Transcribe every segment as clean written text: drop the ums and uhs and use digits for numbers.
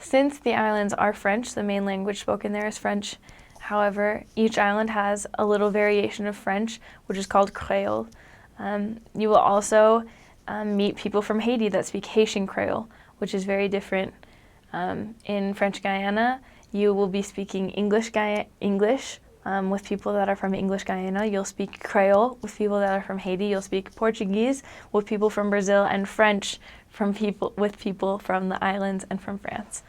Since the islands are French, the main language spoken there is French. However, each island has a little variation of French, which is called Creole. You will also meet people from Haiti that speak Haitian Creole, which is very different. In French Guiana, you will be speaking English with people that are from English Guiana. You'll speak Creole with people that are from Haiti. You'll speak Portuguese with people from Brazil, and French with people from the islands and from France.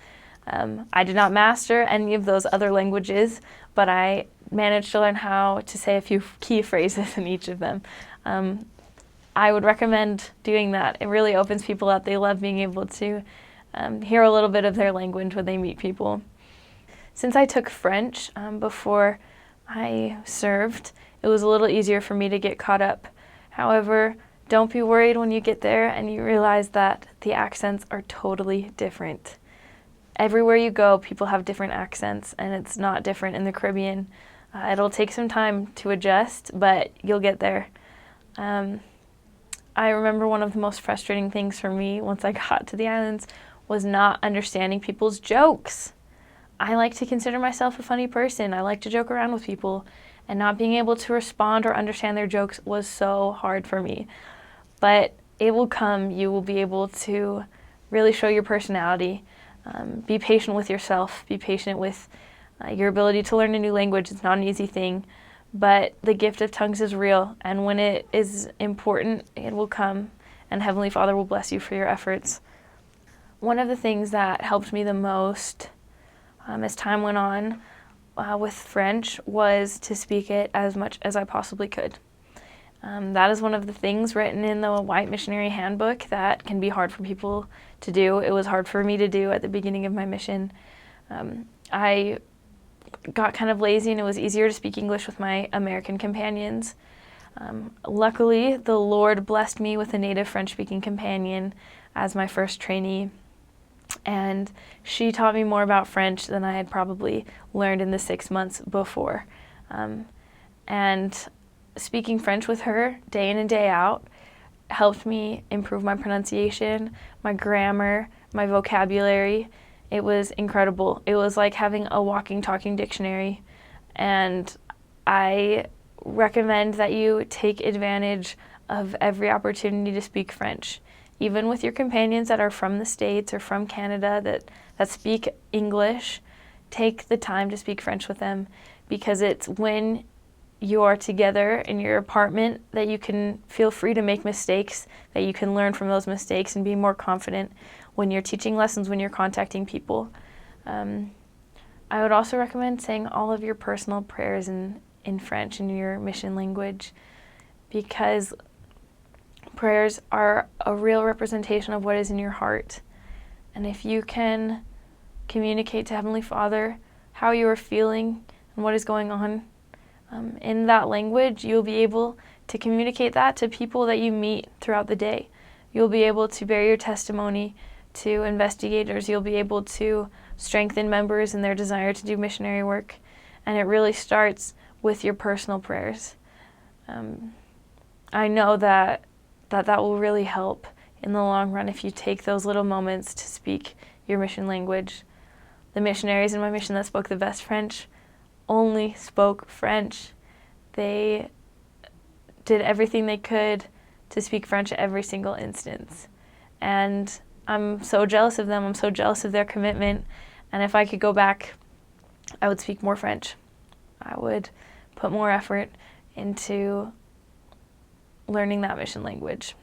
I did not master any of those other languages, but I managed to learn how to say a few key phrases in each of them. I would recommend doing that. It really opens people up. They love being able to hear a little bit of their language when they meet people. Since I took French before I served, it was a little easier for me to get caught up. However, don't be worried when you get there and you realize that the accents are totally different. Everywhere you go, people have different accents, and it's not different in the Caribbean. It'll take some time to adjust, but you'll get there. I remember one of the most frustrating things for me once I got to the islands was not understanding people's jokes. I like to consider myself a funny person. I like to joke around with people, and not being able to respond or understand their jokes was so hard for me. But it will come. You will be able to really show your personality. Be patient with yourself. Be patient with your ability to learn a new language. It's not an easy thing, but the gift of tongues is real, and when it is important, it will come, and Heavenly Father will bless you for your efforts. One of the things that helped me the most as time went on with French was to speak it as much as I possibly could. That is one of the things written in the White Missionary Handbook that can be hard for people to do. It was hard for me to do at the beginning of my mission. I got kind of lazy, and it was easier to speak English with my American companions. Luckily, the Lord blessed me with a native French-speaking companion as my first trainee, and she taught me more about French than I had probably learned in the 6 months before. And speaking French with her day in and day out helped me improve my pronunciation, my grammar, my vocabulary. It was incredible. It was like having a walking, talking dictionary. And I recommend that you take advantage of every opportunity to speak French. Even with your companions that are from the States or from Canada that speak English, take the time to speak French with them, because it's when you are together in your apartment that you can feel free to make mistakes, that you can learn from those mistakes and be more confident when you're teaching lessons, when you're contacting people. I would also recommend saying all of your personal prayers in French, in your mission language, because prayers are a real representation of what is in your heart. And if you can communicate to Heavenly Father how you are feeling and what is going on in that language, you'll be able to communicate that to people that you meet throughout the day. You'll be able to bear your testimony to investigators. You'll be able to strengthen members in their desire to do missionary work. And it really starts with your personal prayers. I know that will really help in the long run if you take those little moments to speak your mission language. The missionaries in my mission that spoke the best French only spoke French. They did everything they could to speak French at every single instance. And I'm so jealous of them. I'm so jealous of their commitment. And if I could go back, I would speak more French. I would put more effort into learning that mission language.